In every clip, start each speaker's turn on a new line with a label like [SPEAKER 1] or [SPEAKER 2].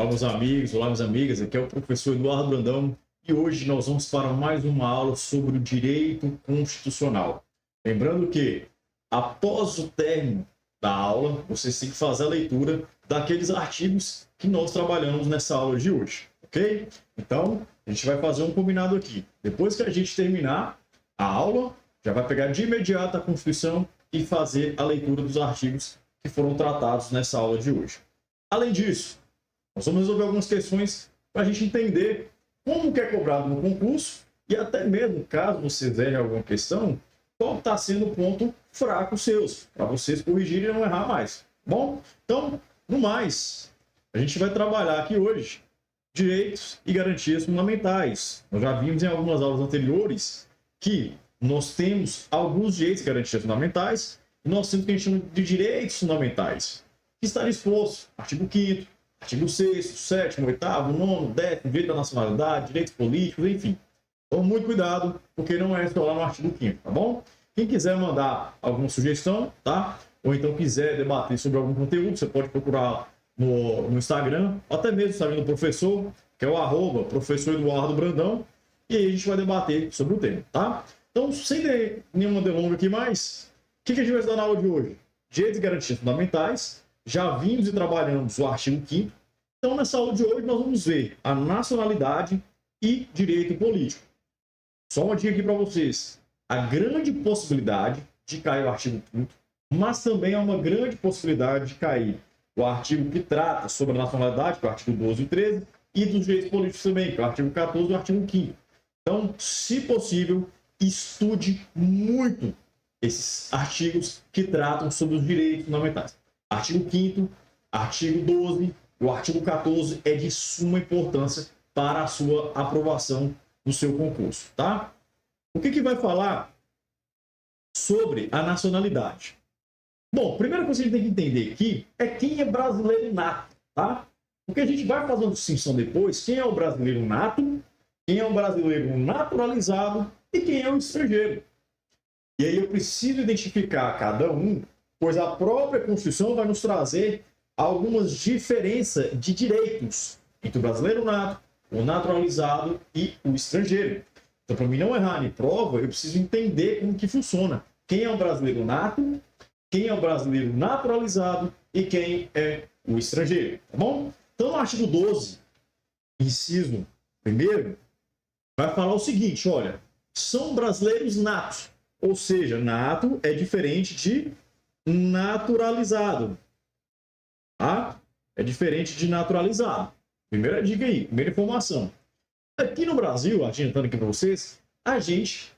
[SPEAKER 1] Olá, meus amigos, olá, minhas amigas. Aqui é o professor Eduardo Brandão e hoje nós vamos para mais uma aula sobre o direito constitucional. Lembrando que, após o término da aula, vocês têm que fazer a leitura daqueles artigos que nós trabalhamos nessa aula de hoje, ok? Então, a gente vai fazer um combinado aqui. Depois que a gente terminar a aula, já vai pegar de imediato a Constituição e fazer a leitura dos artigos que foram tratados nessa aula de hoje. Além disso, nós vamos resolver algumas questões para a gente entender como que é cobrado no concurso e até mesmo, caso vocês errem alguma questão, qual está sendo o ponto fraco seus, para vocês corrigirem e não errar mais. Bom, então, no mais, a gente vai trabalhar aqui hoje direitos e garantias fundamentais. Nós já vimos em algumas aulas anteriores que nós temos alguns direitos e garantias fundamentais e nós temos o que a gente chama de direitos fundamentais, que está disposto no artigo 5º, artigo 6º, 7º, 8º, 9º, 10º, direito da nacionalidade, direitos políticos, enfim. Então, muito cuidado, porque não é só lá no artigo 5º, tá bom? Quem quiser mandar alguma sugestão, tá? Ou então quiser debater sobre algum conteúdo, você pode procurar no Instagram, ou até mesmo no Instagram do professor, que é o @professor Eduardo Brandão, e aí a gente vai debater sobre o tema, tá? Então, sem nenhuma delonga aqui mais, o que a gente vai estudar na aula de hoje? Direitos e garantias fundamentais. Já vimos e trabalhamos o artigo 5º. Então, nessa aula de hoje, nós vamos ver a nacionalidade e direito político. Só uma dica aqui para vocês. A grande possibilidade de cair o artigo 5º, mas também há uma grande possibilidade de cair o artigo que trata sobre a nacionalidade, que é o artigo 12 e 13, e dos direitos políticos também, que é o artigo 14 e o artigo 5º. Então, se possível, estude muito esses artigos que tratam sobre os direitos fundamentais. Artigo 5º, artigo 12, o artigo 14 é de suma importância para a sua aprovação no seu concurso, tá? O que vai falar sobre a nacionalidade? Bom, a primeira coisa que a gente tem que entender aqui é quem é brasileiro nato, tá? Porque a gente vai fazer uma distinção depois, quem é o brasileiro nato, quem é o brasileiro naturalizado e quem é o estrangeiro. E aí eu preciso identificar cada um, pois a própria Constituição vai nos trazer algumas diferenças de direitos entre o brasileiro nato, o naturalizado e o estrangeiro. Então, para mim não errar em prova, eu preciso entender como que funciona. Quem é o brasileiro nato, quem é o brasileiro naturalizado e quem é o estrangeiro, tá bom? Então, no artigo 12, inciso 1º, vai falar o seguinte, olha, são brasileiros natos, ou seja, nato é diferente de naturalizado, tá? É diferente de naturalizado. Primeira dica aí, primeira informação. Aqui no Brasil, adiantando aqui para vocês, a gente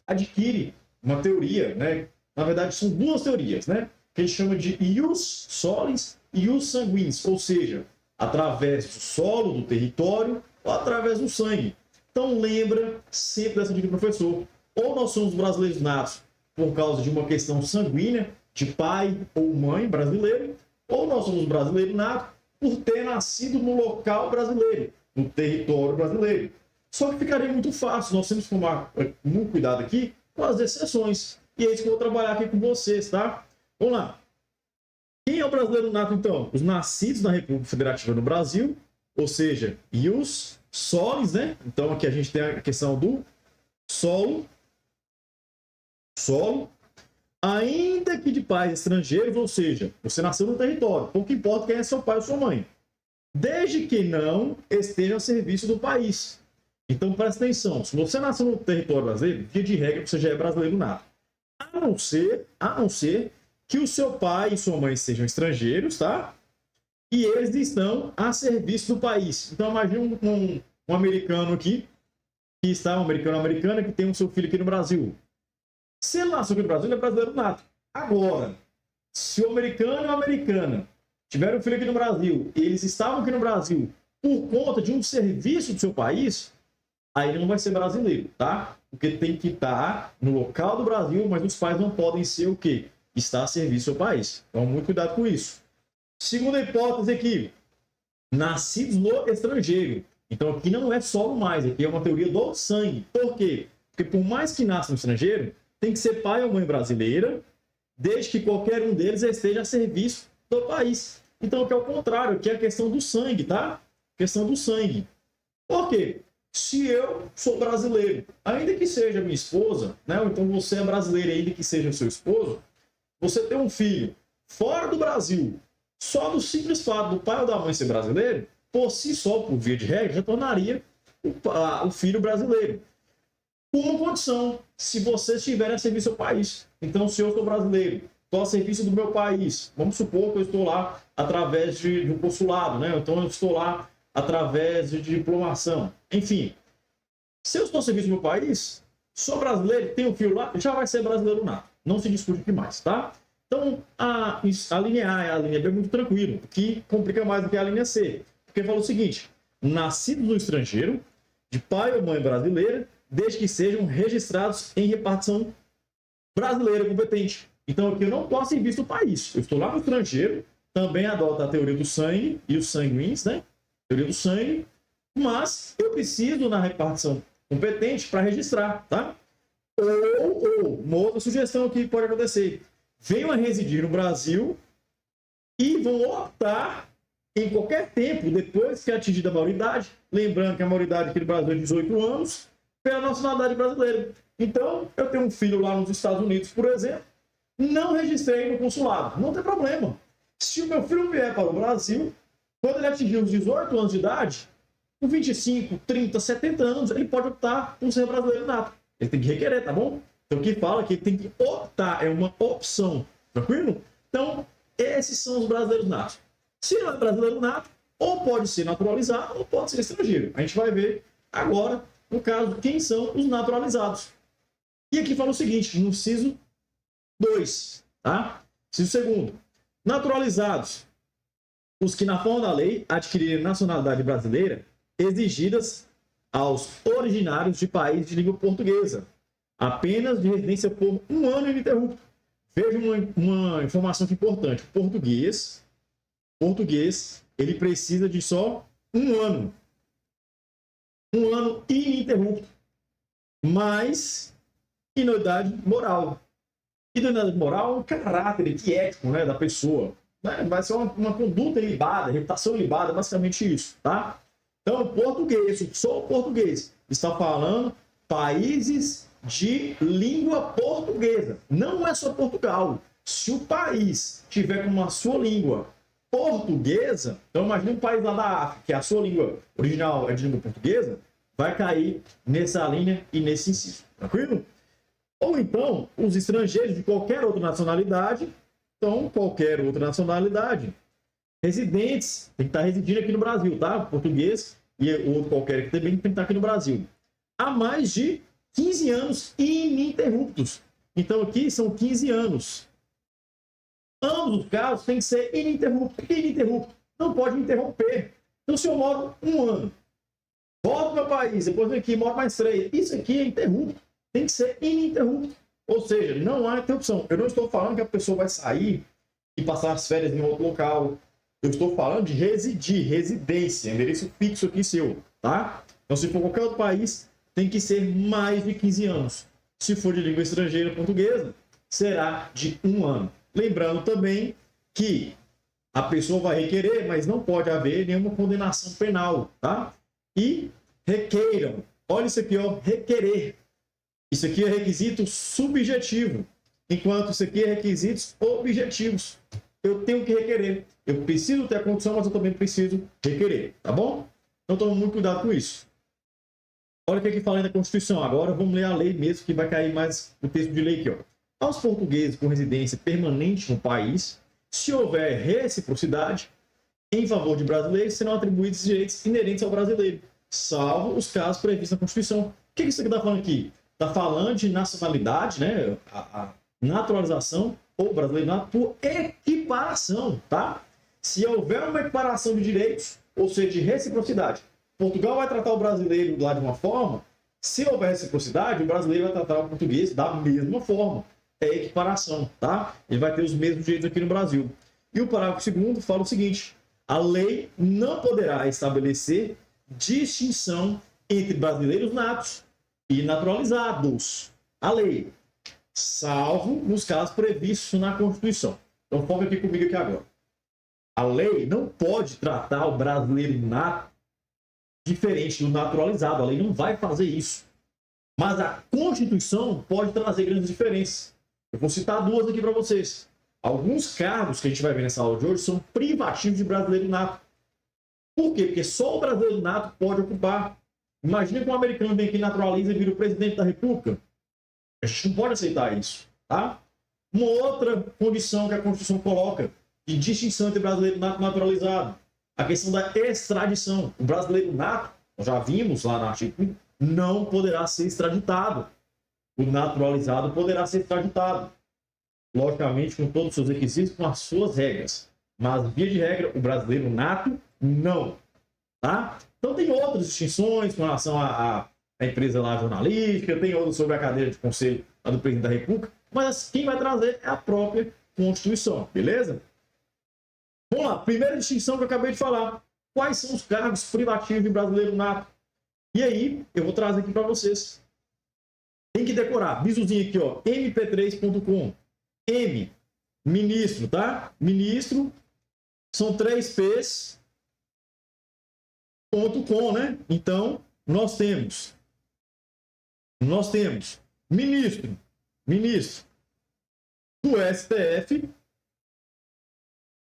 [SPEAKER 1] adquire uma teoria, né? Na verdade, são duas teorias, né? Que a gente chama de ius solis e ius sanguinis, ou seja, através do solo, do território, ou através do sangue. Então, lembra sempre dessa dica do professor. Ou nós somos brasileiros natos por causa de uma questão sanguínea, de pai ou mãe brasileiro, ou nós somos brasileiros natos por ter nascido no local brasileiro, no território brasileiro. Só que ficaria muito fácil, nós temos que tomar muito cuidado aqui com as exceções. E é isso que eu vou trabalhar aqui com vocês, tá? Vamos lá. Quem é o brasileiro nato, então? Os nascidos na República Federativa do Brasil, ou seja, ius solis, né? Então aqui a gente tem a questão do solo, ainda que de pais estrangeiros, ou seja, você nasceu no território, pouco importa quem é seu pai ou sua mãe, desde que não esteja a serviço do país. Então presta atenção, se você nasceu no território brasileiro, via de regra você já é brasileiro nato, a não ser que o seu pai e sua mãe sejam estrangeiros, tá? E eles estão a serviço do país. Então imagine um americano aqui, um americana que tem o seu filho aqui no Brasil. Se ele nasceu aqui no Brasil, ele é brasileiro nato. Agora, se o americano e a americana tiveram um filho aqui no Brasil, e eles estavam aqui no Brasil por conta de um serviço do seu país, aí ele não vai ser brasileiro, tá? Porque tem que estar no local do Brasil, mas os pais não podem ser o quê? Estar a serviço do país. Então, muito cuidado com isso. Segunda hipótese aqui, nascidos no estrangeiro. Então, aqui não é solo mais, aqui é uma teoria do sangue. Por quê? Porque por mais que nasça no estrangeiro, tem que ser pai ou mãe brasileira, desde que qualquer um deles esteja a serviço do país. Então, aqui é o contrário, aqui é a questão do sangue, tá? questão do sangue. Por quê? Se eu sou brasileiro, ainda que seja minha esposa, né? Ou então você é brasileiro, ainda que seja seu esposo, você tem um filho fora do Brasil, só do simples fato do pai ou da mãe ser brasileiro, por si só, por via de regra, já tornaria o filho brasileiro. Com uma condição, se você estiver a serviço do seu país. Então, se eu sou brasileiro, estou a serviço do meu país, vamos supor que eu estou lá através de um consulado, né? Então, eu estou lá através de diplomação. Enfim, se eu estou a serviço do meu país, sou brasileiro, tenho filho lá, já vai ser brasileiro nato. Não se discute aqui mais, tá? Então, a linha A e a linha B é muito tranquilo, que complica mais do que a linha C. Porque fala o seguinte, nascido no estrangeiro, de pai ou mãe brasileira, desde que sejam registrados em repartição brasileira competente. Então, aqui eu não estou a serviço do país. Eu estou lá no estrangeiro, também adota a teoria do sangue e os sanguíneos, né? Teoria do sangue, mas eu preciso na repartição competente para registrar, tá? Ou, uma outra sugestão que pode acontecer. Venham a residir no Brasil e vão optar em qualquer tempo, depois que atingida a maioridade, lembrando que a maioridade aqui no Brasil é 18 anos, pela nacionalidade brasileira. Então, eu tenho um filho lá nos Estados Unidos, por exemplo, não registrei no consulado, não tem problema. Se o meu filho vier para o Brasil, quando ele atingir os 18 anos de idade, com 25, 30, 70 anos, ele pode optar por ser brasileiro nato. Ele tem que requerer, tá bom? Então, o que fala que ele tem que optar, é uma opção, tranquilo? Então, esses são os brasileiros natos. Se não é brasileiro nato, ou pode ser naturalizado, ou pode ser estrangeiro. A gente vai ver agora, no caso, quem são os naturalizados. E aqui fala o seguinte, no inciso 2, tá? Inciso segundo. Naturalizados, os que na forma da lei adquirirem nacionalidade brasileira, exigidas aos originários de país de língua portuguesa, apenas de residência por 1 ano ininterrupto. Veja uma informação aqui importante. Português, ele precisa de só 1 ano. 1 ano ininterrupto. Mais idoneidade moral. Idoneidade moral é um caráter ético, né, da pessoa. Vai ser uma conduta ilibada, reputação ilibada, basicamente isso, tá? Então, português, só o português está falando países de língua portuguesa. Não é só Portugal. Se o país tiver como a sua língua portuguesa, então imagine um país lá da África, que a sua língua original é de língua portuguesa, vai cair nessa linha e nesse inciso, tranquilo? Ou então, os estrangeiros de qualquer outra nacionalidade, então qualquer outra nacionalidade, residentes, tem que estar residindo aqui no Brasil, tá? Português e outro qualquer que também tem que estar aqui no Brasil. Há mais de 15 anos ininterruptos. Então aqui são 15 anos. Ambos os casos têm que ser ininterrupto. Ininterrupto. Não pode interromper. Então se eu moro 1 ano, volto para o meu país, depois venho aqui, moro mais 3. Isso aqui é interrupto. Tem que ser ininterrupto. Ou seja, não há interrupção. Eu não estou falando que a pessoa vai sair e passar as férias em outro local. Eu estou falando de residir, residência, endereço fixo aqui seu, tá? Então, se for qualquer outro país, tem que ser mais de 15 anos. Se for de língua estrangeira portuguesa, será de 1 ano. Lembrando também que a pessoa vai requerer, mas não pode haver nenhuma condenação penal, tá? E requeiram. Olha isso aqui, ó, requerer. Isso aqui é requisito subjetivo, enquanto isso aqui é requisitos objetivos. Eu tenho que requerer. Eu preciso ter a condição, mas eu também preciso requerer, tá bom? Então tome muito cuidado com isso. Olha o que aqui fala na Constituição. Agora vamos ler a lei mesmo, que vai cair mais o texto de lei aqui, ó. Aos portugueses com residência permanente no país, se houver reciprocidade em favor de brasileiros, serão atribuídos direitos inerentes ao brasileiro, salvo os casos previstos na Constituição. O que isso aqui está falando aqui? Está falando de nacionalidade, né? A naturalização ou brasileiro por equiparação, tá? Se houver uma equiparação de direitos, ou seja, de reciprocidade, Portugal vai tratar o brasileiro lá de uma forma, se houver reciprocidade, o brasileiro vai tratar o português da mesma forma. É equiparação, tá? Ele vai ter os mesmos direitos aqui no Brasil. E o parágrafo 2º fala o seguinte: a lei não poderá estabelecer distinção entre brasileiros natos e naturalizados. A lei, salvo nos casos previstos na Constituição. Então, foca aqui comigo aqui agora. A lei não pode tratar o brasileiro nato diferente do naturalizado. A lei não vai fazer isso. Mas a Constituição pode trazer grandes diferenças. Eu vou citar duas aqui para vocês. Alguns cargos que a gente vai ver nessa aula de hoje são privativos de brasileiro nato. Por quê? Porque só o brasileiro nato pode ocupar. Imagina que um americano vem aqui, naturaliza e vira o presidente da República. A gente não pode aceitar isso, tá? Uma outra condição que a Constituição coloca de distinção entre brasileiro nato e naturalizado. A questão da extradição. O brasileiro nato, nós já vimos lá no artigo 1, não poderá ser extraditado. O naturalizado poderá ser extraditado. Logicamente, com todos os seus requisitos, com as suas regras. Mas, via de regra, o brasileiro nato, não. Tá? Então, tem outras distinções com relação à empresa lá jornalística, tem outras sobre a cadeira de conselho do presidente da República, mas quem vai trazer é a própria Constituição, beleza? Vamos lá, primeira distinção que eu acabei de falar. Quais são os cargos privativos de brasileiro nato? E aí, eu vou trazer aqui para vocês. Tem que decorar. Bizuzinho aqui, ó. mp3.com. M, ministro, tá? Ministro, são 3 P's, .com, né? Então, nós temos ministro do STF,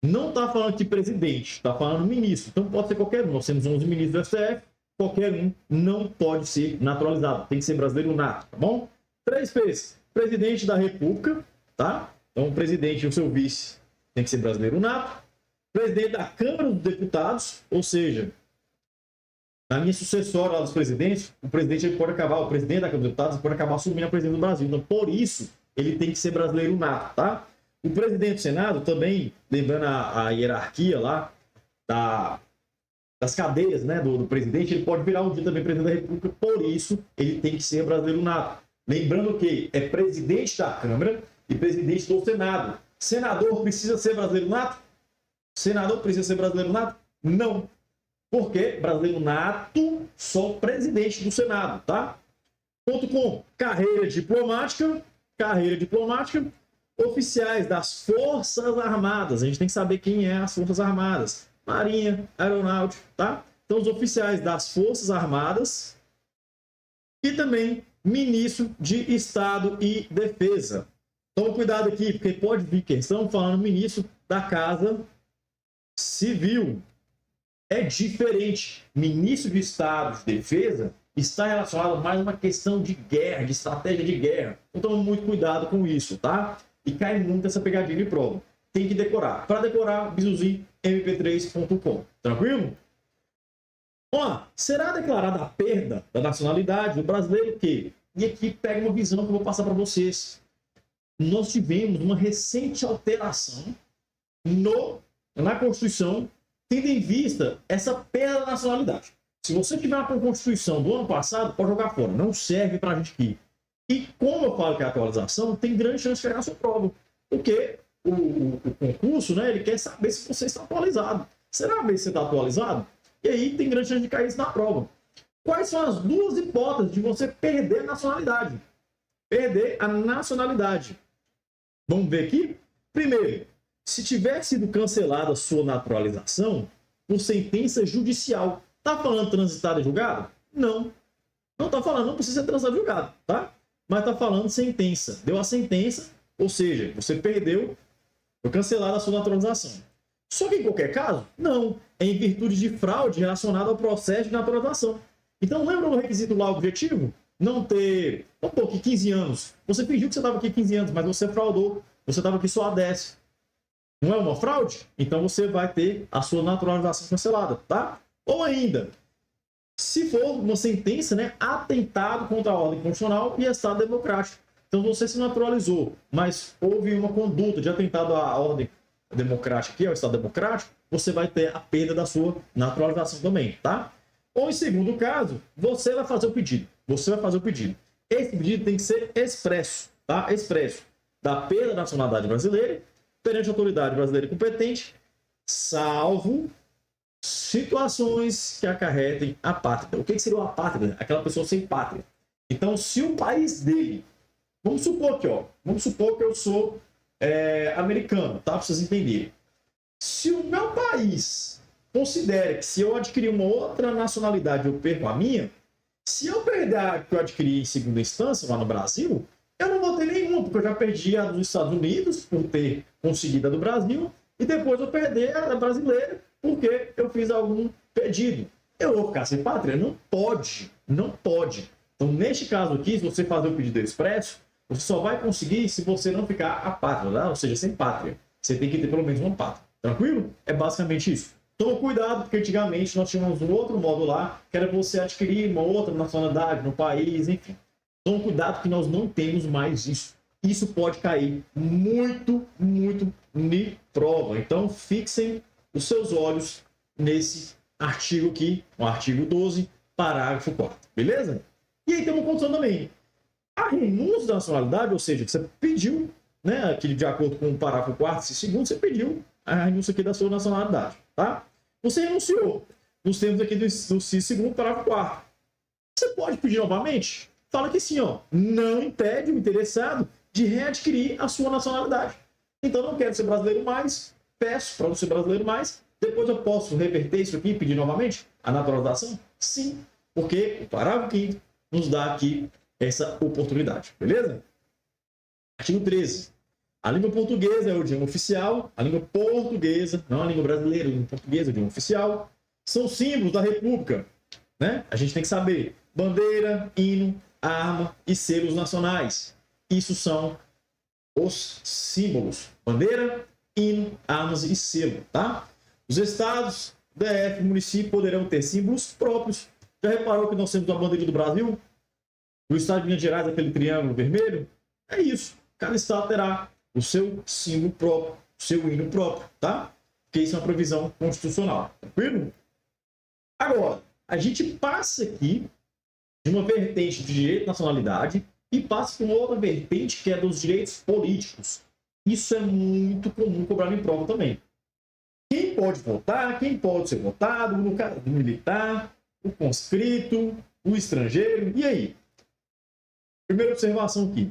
[SPEAKER 1] não está falando de presidente, está falando ministro. Então, pode ser qualquer um. Nós temos 11 ministros do STF, qualquer um não pode ser naturalizado, tem que ser brasileiro nato, tá bom? 3 P's, presidente da República, tá? Então, o presidente e o seu vice tem que ser brasileiro nato. Presidente da Câmara dos Deputados, ou seja, na minha sucessória lá dos presidentes, o presidente ele pode acabar, o presidente da Câmara dos Deputados pode acabar assumindo a presidência do Brasil. Então, por isso, ele tem que ser brasileiro nato, tá? O presidente do Senado também, lembrando a hierarquia lá das cadeias, né, do presidente, ele pode virar um dia também presidente da República, por isso ele tem que ser brasileiro nato. Lembrando que é presidente da Câmara e presidente do Senado. Senador precisa ser brasileiro nato? Senador precisa ser brasileiro nato? Não. Porque brasileiro nato, só presidente do Senado, tá? Ponto com carreira diplomática, oficiais das Forças Armadas. A gente tem que saber quem é as Forças Armadas. Marinha, Aeronáutica, tá? Então, os oficiais das Forças Armadas e também ministro de Estado e Defesa. Toma cuidado aqui, porque pode vir questão falando ministro da Casa Civil. É diferente. Ministro de Estado de Defesa está relacionado mais a uma questão de guerra, de estratégia de guerra. Então, tome muito cuidado com isso, tá? E cai muito essa pegadinha de prova. Tem que decorar. Para decorar, bizuzinho, mp3.com. Tranquilo? Ó, será declarada a perda da nacionalidade do brasileiro que? E aqui pega uma visão que eu vou passar para vocês. Nós tivemos uma recente alteração na Constituição, tendo em vista essa perda da nacionalidade. Se você tiver uma Constituição do ano passado, pode jogar fora. Não serve para a gente aqui. E como eu falo que é atualização, tem grande chance de chegar a sua prova. Porque o concurso, né, ele quer saber se você está atualizado. Será que você está atualizado? E aí tem grande chance de cair isso na prova. Quais são as duas hipóteses de você perder a nacionalidade? Perder a nacionalidade. Vamos ver aqui? Primeiro, se tiver sido cancelada a sua naturalização por sentença judicial. Está falando transitada e julgada? Não. Não está falando, não precisa ser transitado e julgado, tá? Mas está falando sentença. Deu a sentença, ou seja, você perdeu, foi cancelada a sua naturalização. Só que em qualquer caso, não. É em virtude de fraude relacionada ao processo de naturalização. Então, lembra do requisito lá objetivo? Não ter, vamos pôr aqui 15 anos. Você fingiu que você estava aqui 15 anos, mas você fraudou. Você estava aqui só há 10. Não é uma fraude? Então você vai ter a sua naturalização cancelada, tá? Ou ainda, se for uma sentença, né, atentado contra a ordem constitucional e Estado democrático. Então você se naturalizou, mas houve uma conduta de atentado à ordem democrática, que é o Estado democrático, você vai ter a perda da sua naturalização também, tá? Ou em segundo caso, você vai fazer o pedido. Esse pedido tem que ser expresso, tá? Expresso. Da perda da nacionalidade brasileira perante a autoridade brasileira competente, salvo situações que acarretem a pátria. O que seria uma pátria? Aquela pessoa sem pátria. Então, se o país dele... Vamos supor que eu sou americano, tá? Para vocês entenderem. Se o meu país considere que se eu adquirir uma outra nacionalidade, eu perco a minha. Se eu perder a que eu adquiri em segunda instância, lá no Brasil, eu não vou ter nenhuma, porque eu já perdi a dos Estados Unidos, por ter conseguido a do Brasil, e depois eu perder a brasileira, porque eu fiz algum pedido. Eu vou ficar sem pátria? Não pode, não pode. Então, neste caso aqui, se você fazer o pedido expresso, você só vai conseguir se você não ficar apátrida, né? Ou seja, sem pátria. Você tem que ter pelo menos uma pátria. Tranquilo? É basicamente isso. Toma cuidado, porque antigamente nós tínhamos um outro modo lá, que era você adquirir uma outra nacionalidade no país, enfim. Toma cuidado que nós não temos mais isso. Isso pode cair muito, muito em prova. Então, fixem os seus olhos nesse artigo aqui, o artigo 12, parágrafo 4. Beleza? E aí tem uma condição também. A renúncia da nacionalidade, ou seja, você pediu, né, aquele de acordo com o parágrafo 4º e 2º, você pediu a renúncia aqui da sua nacionalidade, tá? Você renunciou. Nos termos aqui do inciso 2º, parágrafo 4º. Você pode pedir novamente? Fala que sim, ó. Não impede o interessado de readquirir a sua nacionalidade. Então, não quero ser brasileiro mais, peço para não ser brasileiro mais, depois eu posso reverter isso aqui e pedir novamente a naturalização? Sim, porque o parágrafo 5º nos dá aqui essa oportunidade, beleza? Artigo 13. A língua portuguesa é o idioma oficial, a língua portuguesa, não a língua brasileira, a língua portuguesa é o idioma oficial, são símbolos da República, né? A gente tem que saber bandeira, hino, arma e selos nacionais. Isso são os símbolos. Bandeira, hino, armas e selo, tá? Os estados, DF, município poderão ter símbolos próprios. Já reparou que nós temos a bandeira do Brasil? O estado de Minas Gerais, aquele triângulo vermelho? É isso. Cada estado terá o seu símbolo próprio, o seu hino próprio, tá? Porque isso é uma previsão constitucional. Tranquilo? Agora, a gente passa aqui de uma vertente de direito de nacionalidade e passa para uma outra vertente que é dos direitos políticos. Isso é muito comum cobrar em prova também. Quem pode votar, quem pode ser votado, no caso do militar, o conscrito, o estrangeiro, e aí? Primeira observação aqui.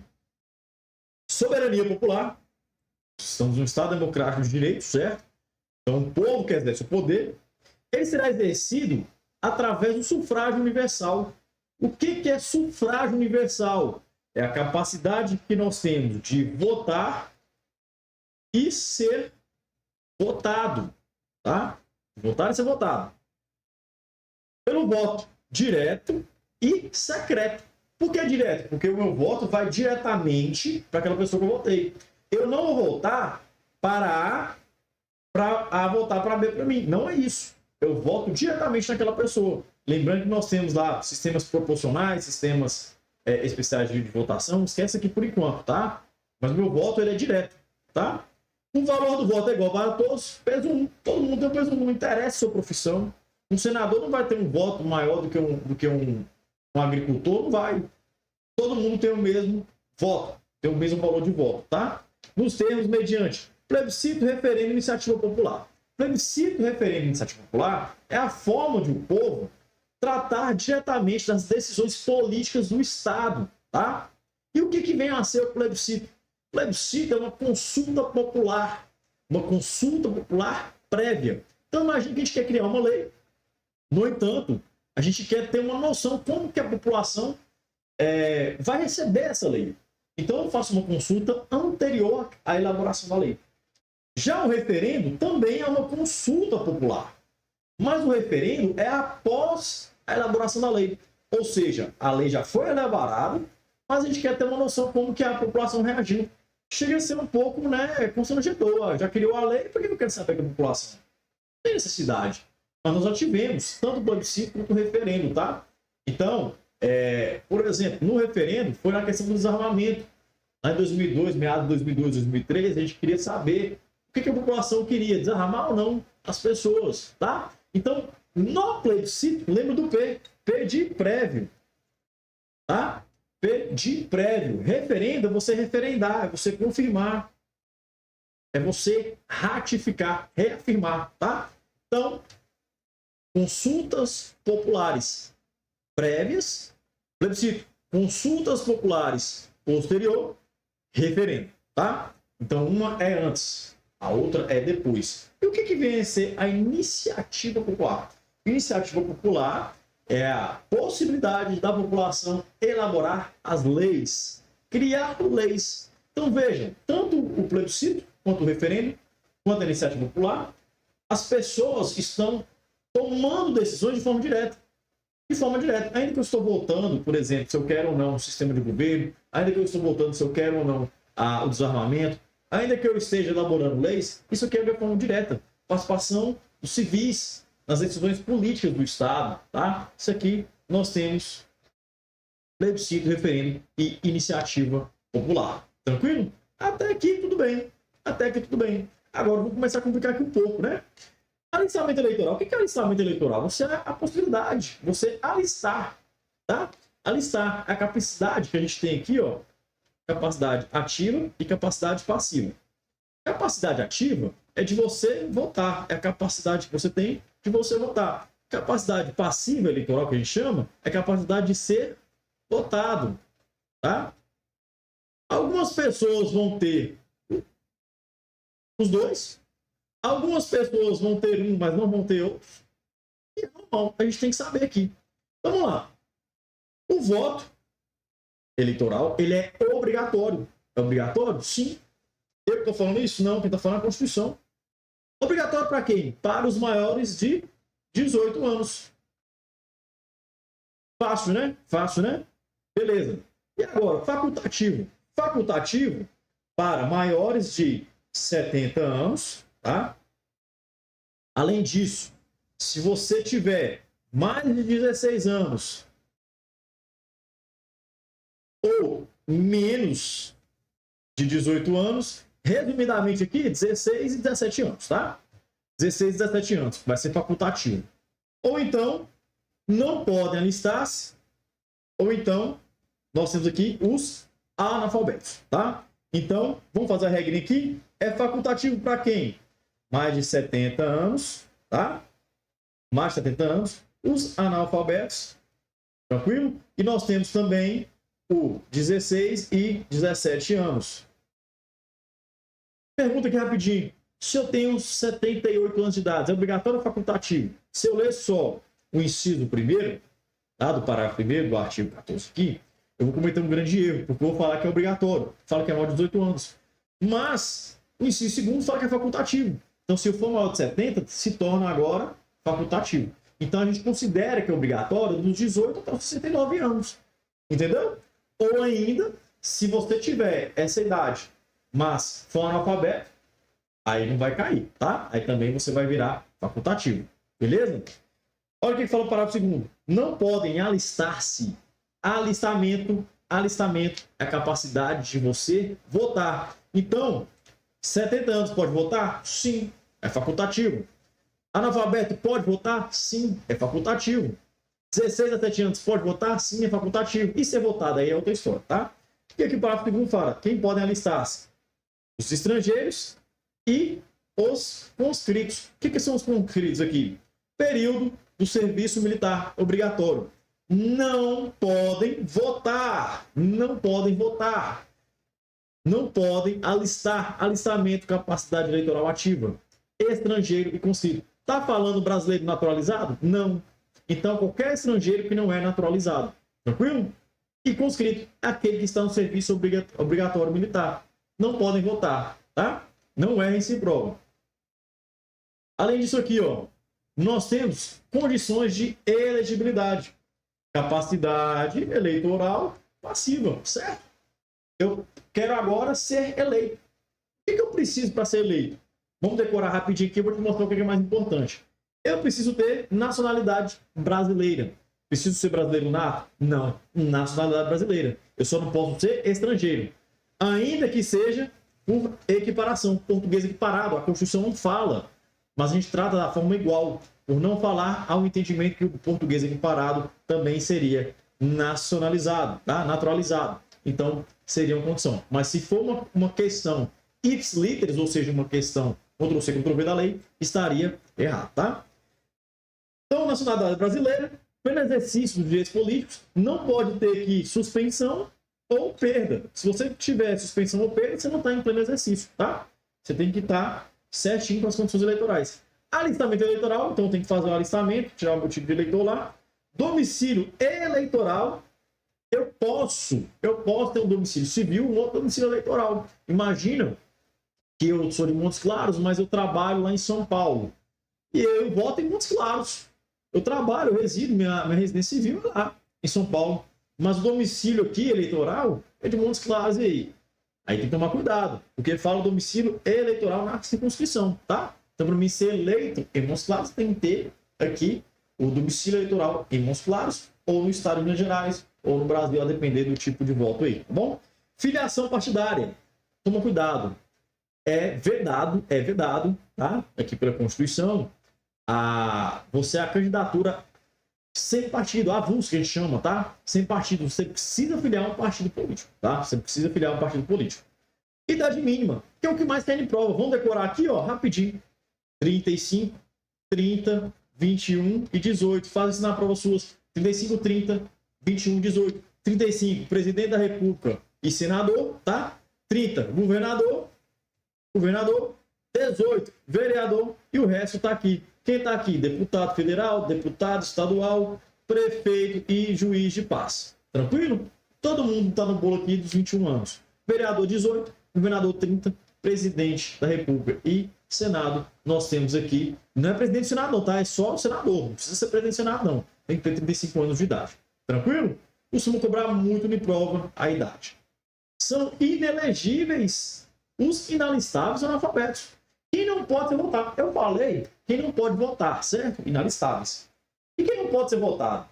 [SPEAKER 1] Soberania popular. Estamos num Estado democrático de direito, certo? Então, o povo que exerce o poder, ele será exercido através do sufrágio universal. O que é sufrágio universal? É a capacidade que nós temos de votar e ser votado, tá? Votar e ser votado. Pelo voto direto e secreto. Por que direto? Porque o meu voto vai diretamente para aquela pessoa que eu votei. Eu não vou votar para A votar para B para mim. Não é isso. Eu voto diretamente naquela pessoa. Lembrando que nós temos lá sistemas proporcionais, sistemas especiais de votação. Esquece aqui por enquanto, tá? Mas o meu voto ele é direto, tá? O valor do voto é igual para todos, peso 1. Todo mundo tem um peso 1, não interessa a sua profissão. Um senador não vai ter um voto maior do que um agricultor, não vai. Todo mundo tem o mesmo voto, tem o mesmo valor de voto, tá? Nos termos mediante plebiscito, referendo e iniciativa popular. Plebiscito, referendo e iniciativa popular é a forma de o povo tratar diretamente das decisões políticas do Estado, tá? E o que vem a ser o plebiscito? O plebiscito é uma consulta popular prévia. Então, imagina que a gente quer criar uma lei. No entanto, a gente quer ter uma noção como que a população vai receber essa lei. Então, eu faço uma consulta anterior à elaboração da lei. Já o referendo também é uma consulta popular. Mas o referendo é após a elaboração da lei. Ou seja, a lei já foi elaborada, mas a gente quer ter uma noção como que a população reagiu. Chega a ser um pouco constrangedor. Já criou a lei, por que eu quero saber da população? Não tem necessidade. Mas nós já tivemos tanto o plebiscito quanto o referendo, tá? Então, por exemplo, no referendo foi na questão do desarmamento. Lá em 2002, meados de 2002, 2003, a gente queria saber o que a população queria, desarmar ou não as pessoas, tá? Então, no plebiscito, lembra do P, pedir prévio, tá? Pedir prévio. Referendo é você referendar, é você confirmar, é você ratificar, reafirmar, tá? Então, consultas populares prévias, plebiscito, consultas populares posterior, referendo, tá? Então, uma é antes, A outra é depois. E o que vem a ser a iniciativa popular? Iniciativa popular é a possibilidade da população elaborar as leis, criar leis. Então, vejam, tanto o plebiscito, quanto o referendo, quanto a iniciativa popular, as pessoas estão tomando decisões de forma direta. De forma direta. Ainda que eu estou votando, por exemplo, se eu quero ou não o sistema de governo, ainda que eu estou votando se eu quero ou não o desarmamento, ainda que eu esteja elaborando leis, isso aqui é de forma direta. Participação dos civis nas decisões políticas do Estado, tá? Isso aqui nós temos plebiscito, referendo e iniciativa popular. Tranquilo? Até aqui tudo bem. Até aqui tudo bem. Agora vou começar a complicar aqui um pouco, né? Alistamento eleitoral. O que é alistamento eleitoral? Você é a possibilidade, você alistar, tá? Alistar a capacidade que a gente tem aqui, ó, capacidade ativa e capacidade passiva. Capacidade ativa é de você votar, é a capacidade que você tem de você votar. Capacidade passiva eleitoral, que a gente chama, é a capacidade de ser votado, tá? Algumas pessoas vão ter os dois, algumas pessoas vão ter um, mas não vão ter outro. E é normal, a gente tem que saber aqui. Vamos lá. O voto eleitoral, ele é obrigatório. É obrigatório? Sim. Eu estou falando isso? Não, quem está falando é a Constituição. Obrigatório para quem? Para os maiores de 18 anos. Fácil, né? Fácil, né? Beleza. E agora, facultativo. Facultativo para maiores de 70 anos, tá? Além disso, se você tiver mais de 16 anos ou menos de 18 anos, resumidamente aqui, 16 e 17 anos, tá? 16 e 17 anos, vai ser facultativo. Ou então, não podem alistar-se, ou então, nós temos aqui os analfabetos, tá? Então, vamos fazer a regra aqui. É facultativo para quem? Mais de 70 anos, tá? Mais de 70 anos, os analfabetos, tranquilo? E nós temos também o 16 e 17 anos. Pergunta aqui rapidinho. Se eu tenho 78 anos de idade, é obrigatório ou facultativo? Se eu ler só o inciso primeiro, tá? Do parágrafo primeiro do artigo 14 aqui, eu vou cometer um grande erro, porque eu vou falar que é obrigatório. Falo que é maior de 18 anos. Mas o inciso segundo fala que é facultativo. Então, se eu for maior de 70, se torna agora facultativo. Então, a gente considera que é obrigatório dos 18 até os 69 anos. Entendeu? Ou ainda, se você tiver essa idade, mas for analfabeto, aí não vai cair, tá? Aí também você vai virar facultativo. Beleza? Olha o que fala o parágrafo segundo. Não podem alistar-se. Alistamento é a capacidade de você votar. Então, 70 anos pode votar? Sim, é facultativo. Analfabeto pode votar? Sim, é facultativo. 16 a 17 anos pode votar? Sim, é facultativo. E ser votado aí é outra história, tá? O que aqui o parágrafo segundo fala? Quem podem alistar-se? Os estrangeiros e os conscritos. O que são os conscritos aqui? Período do serviço militar obrigatório. Não podem votar. Não podem votar. Não podem alistar. Alistamento, capacidade eleitoral ativa. Estrangeiro e conscrito. Está falando brasileiro naturalizado? Não. Então, qualquer estrangeiro que não é naturalizado. Tranquilo? E conscrito, aquele que está no serviço obrigatório militar. Não podem votar, tá? Não errem sem prova. Além disso aqui, ó, nós temos condições de elegibilidade. Capacidade eleitoral passiva, certo? Eu quero agora ser eleito. O que eu preciso para ser eleito? Vamos decorar rapidinho aqui, eu vou te mostrar o que é mais importante. Eu preciso ter nacionalidade brasileira. Preciso ser brasileiro nato? Não, nacionalidade brasileira. Eu só não posso ser estrangeiro. Ainda que seja por equiparação, português equiparado. A Constituição não fala, mas a gente trata da forma igual. Por não falar, há um entendimento que o português equiparado também seria nacionalizado, tá? Naturalizado. Então, seria uma condição. Mas se for uma questão ipsis literis, ou seja, uma questão Ctrl-C, Ctrl-V da lei, estaria errado, tá? Então, nacionalidade brasileira, pelo exercício dos direitos políticos, não pode ter aqui suspensão ou perda. Se você tiver suspensão ou perda, você não está em pleno exercício, tá? Você tem que estar certinho para as condições eleitorais. Alistamento eleitoral, então tem que fazer o alistamento, tirar o meu tipo de eleitor lá. Domicílio eleitoral, eu posso ter um domicílio civil, um outro domicílio eleitoral. Imagina que eu sou de Montes Claros, mas eu trabalho lá em São Paulo. E eu voto em Montes Claros. Eu trabalho, eu resido, minha residência civil é lá, em São Paulo. Mas o domicílio aqui, eleitoral, é de Montes Claros. E aí? Aí tem que tomar cuidado, porque fala domicílio eleitoral na circunscrição, tá? Então, para mim ser eleito em Montes Claros, tem que ter aqui o domicílio eleitoral em Montes Claros, ou no estado de Minas Gerais, ou no Brasil, a depender do tipo de voto aí, tá bom? Filiação partidária. Toma cuidado. É vedado, tá? Aqui pela Constituição, você é a candidatura sem partido, avulso que a gente chama, tá? Sem partido. Você precisa filiar um partido político, tá? Você precisa filiar um partido político. Idade mínima, que é o que mais tem em prova. Vamos decorar aqui, ó, rapidinho. 35, 30, 21 e 18. Faz isso na prova suas. 35, 30, 21, 18. 35, presidente da República e senador, tá? 30, governador. 18, vereador. E o resto tá aqui. Quem está aqui? Deputado federal, deputado estadual, prefeito e juiz de paz. Tranquilo? Todo mundo está no bolo aqui dos 21 anos. Vereador 18, governador 30, presidente da República e Senado. Nós temos aqui, não é presidente do Senado não, tá? É só o senador. Não precisa ser presidente do Senado não. Tem que ter 35 anos de idade. Tranquilo? Costumam cobrar muito em prova a idade. São inelegíveis os inalistáveis analfabetos. Quem não pode ser votado? Eu falei, quem não pode votar, certo? Inalistáveis. E quem não pode ser votado?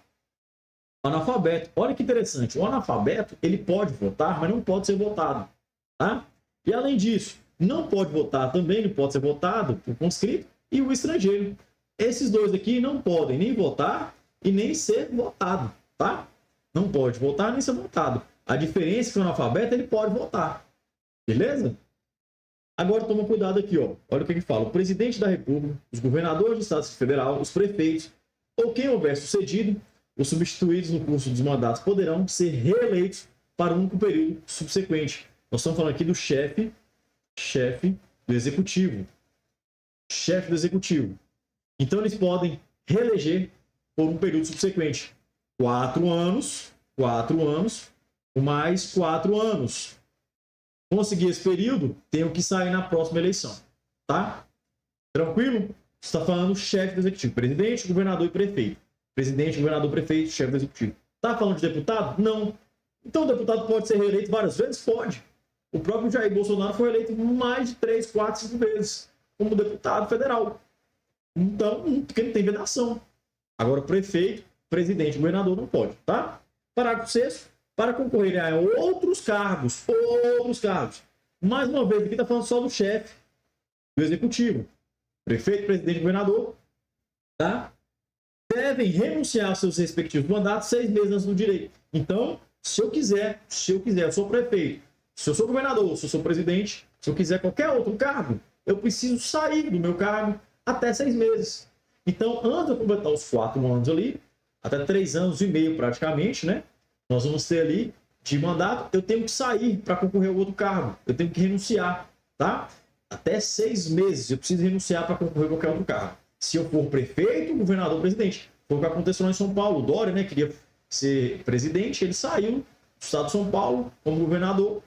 [SPEAKER 1] O analfabeto. Olha que interessante. O analfabeto, ele pode votar, mas não pode ser votado. Tá? E além disso, não pode votar também, não pode ser votado por conscrito e o estrangeiro. Esses dois aqui não podem nem votar e nem ser votado. Tá? Não pode votar nem ser votado. A diferença é que o analfabeto, ele pode votar. Beleza? Agora toma cuidado aqui, ó. Olha o que ele fala. O presidente da República, os governadores do Estado Federal, os prefeitos, ou quem houver sucedido, os substituídos no curso dos mandatos poderão ser reeleitos para um único período subsequente. Nós estamos falando aqui do chefe do executivo. Chefe do executivo. Então eles podem reeleger por um período subsequente. 4 anos, mais 4 anos. Conseguir esse período, tenho que sair na próxima eleição. Tá? Tranquilo? Você está falando chefe do executivo. Presidente, governador e prefeito. Presidente, governador, prefeito, chefe do executivo. Está falando de deputado? Não. Então o deputado pode ser reeleito várias vezes? Pode. O próprio Jair Bolsonaro foi eleito mais de 3, 4, 5 vezes como deputado federal. Então, porque não tem vedação. Agora, prefeito, presidente, governador não pode. Tá? Parágrafo 6º. Para concorrer a outros cargos. Mais uma vez, aqui está falando só do chefe do executivo. Prefeito, presidente, governador, tá? Devem renunciar aos seus respectivos mandatos 6 meses antes do direito. Então, se eu quiser, eu sou prefeito, se eu sou governador, se eu sou presidente, se eu quiser qualquer outro cargo, eu preciso sair do meu cargo até 6 meses. Então, antes de eu completar os 4 anos ali, até 3 anos e meio praticamente, né? Nós vamos ter ali de mandato, eu tenho que sair para concorrer ao outro cargo. Eu tenho que renunciar, tá? Até 6 meses eu preciso renunciar para concorrer a qualquer outro cargo. Se eu for prefeito, governador, presidente. Foi o que aconteceu lá em São Paulo. O Dória, né, queria ser presidente, ele saiu do estado de São Paulo como governador.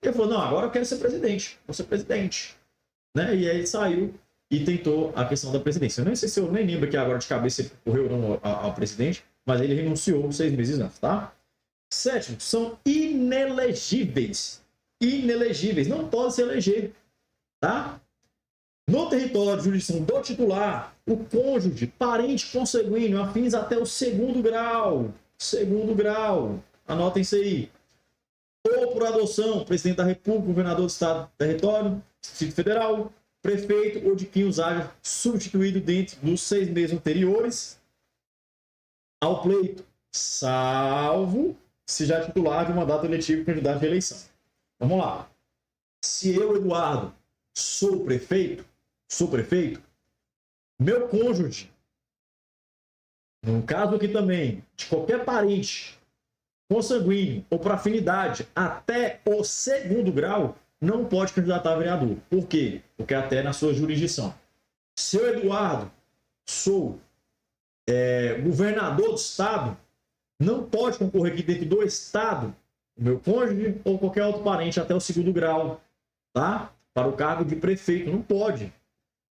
[SPEAKER 1] Ele falou, não, agora eu quero ser presidente. Vou ser presidente. Né? E aí ele saiu e tentou a questão da presidência. Eu nem sei se eu nem lembro aqui agora de cabeça se ele concorreu ou não ao presidente, mas ele renunciou 6 meses antes, tá? 7º, são inelegíveis. Inelegíveis, não podem se eleger, tá? No território de jurisdição do titular, o cônjuge, parente consanguíneo, afins até o 2º grau. 2º grau, anotem isso aí. Ou por adoção, presidente da República, governador do Estado, território, Distrito Federal, prefeito ou de quem os haja substituído dentro dos 6 meses anteriores ao pleito, salvo se já titular de um mandato eletivo candidato à reeleição. Vamos lá. Se eu, Eduardo, sou prefeito, meu cônjuge, no caso aqui também, de qualquer parente consanguíneo ou por afinidade até o 2º grau, não pode candidatar a vereador. Por quê? Porque até na sua jurisdição. Se eu, Eduardo, sou governador do estado, não pode concorrer aqui dentro do estado, o meu cônjuge ou qualquer outro parente até o 2º grau, tá? Para o cargo de prefeito, não pode.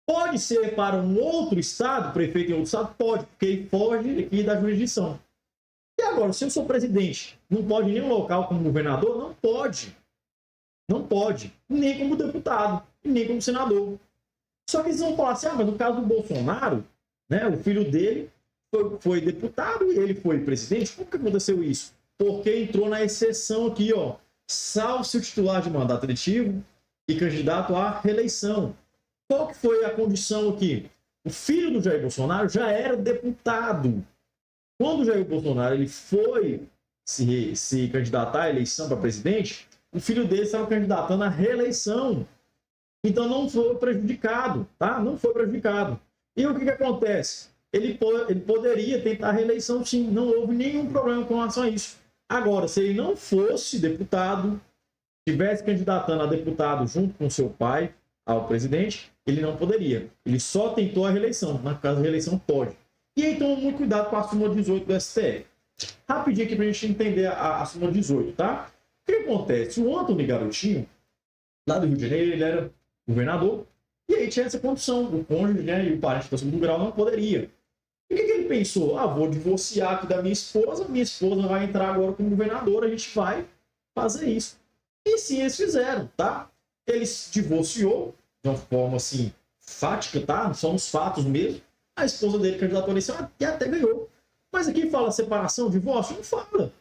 [SPEAKER 1] Pode ser para um outro estado, prefeito em outro estado? Pode, porque ele foge aqui da jurisdição. E agora, se eu sou presidente, não pode em nenhum local como governador? Não pode. Não pode. Nem como deputado, nem como senador. Só que eles vão falar assim, mas no caso do Bolsonaro, né, o filho dele foi deputado e ele foi presidente. Como que aconteceu isso? Porque entrou na exceção aqui, ó. Salvo-se o titular de mandato eletivo e candidato à reeleição. Qual que foi a condição aqui? O filho do Jair Bolsonaro já era deputado. Quando o Jair Bolsonaro ele foi se candidatar à eleição para presidente, o filho dele estava candidatando à reeleição. Então não foi prejudicado, tá? Não foi prejudicado. E o que acontece? Ele poderia tentar a reeleição, sim. Não houve nenhum problema com relação a isso. Agora, se ele não fosse deputado, estivesse candidatando a deputado junto com seu pai ao presidente, ele não poderia. Ele só tentou a reeleição. Na caso da reeleição, pode. E aí, toma muito cuidado com a súmula 18 do STF. Rapidinho aqui para a gente entender a súmula 18, tá? O que acontece? O Antony Garotinho, lá do Rio de Janeiro, ele era governador, e aí tinha essa condição, o cônjuge, né, e o parente do 2º grau não poderia. E o que ele pensou? Vou divorciar aqui da minha esposa vai entrar agora como governador, a gente vai fazer isso. E sim, eles fizeram, tá? Ele se divorciou de uma forma, assim, fática, tá? São os fatos mesmo. A esposa dele candidatou a eleição e até ganhou. Mas aqui fala separação, divórcio? Não fala.